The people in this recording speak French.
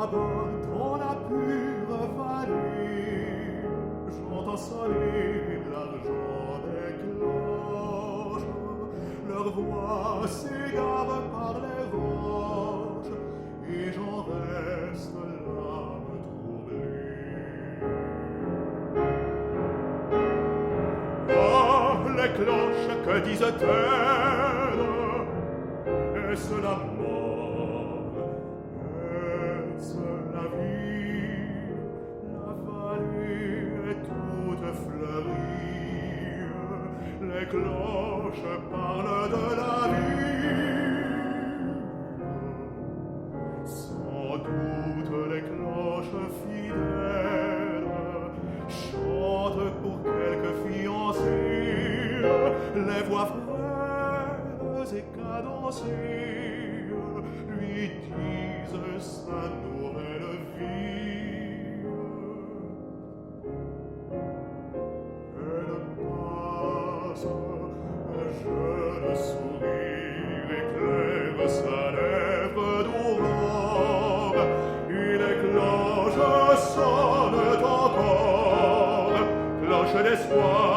là-bas, dans la pure vallée, j'entends sonner l'argent des cloches. Leur voix s'égare par les roches, et j'en reste l'âme troublée. Ah, les cloches, que disent-elles? Est-ce la mort? Est-ce la vie? La vallée est toute fleurie. Les cloches parlent de la vie. Sans doute les cloches fidèles chantent pour quelques fiancés. Les voix frêles et cadencées lui disent sa nouvelle vie. Elle passe, un jeune sourire éclaire sa lèvre d'aurore, et les cloches sonnent encore, cloches d'espoir.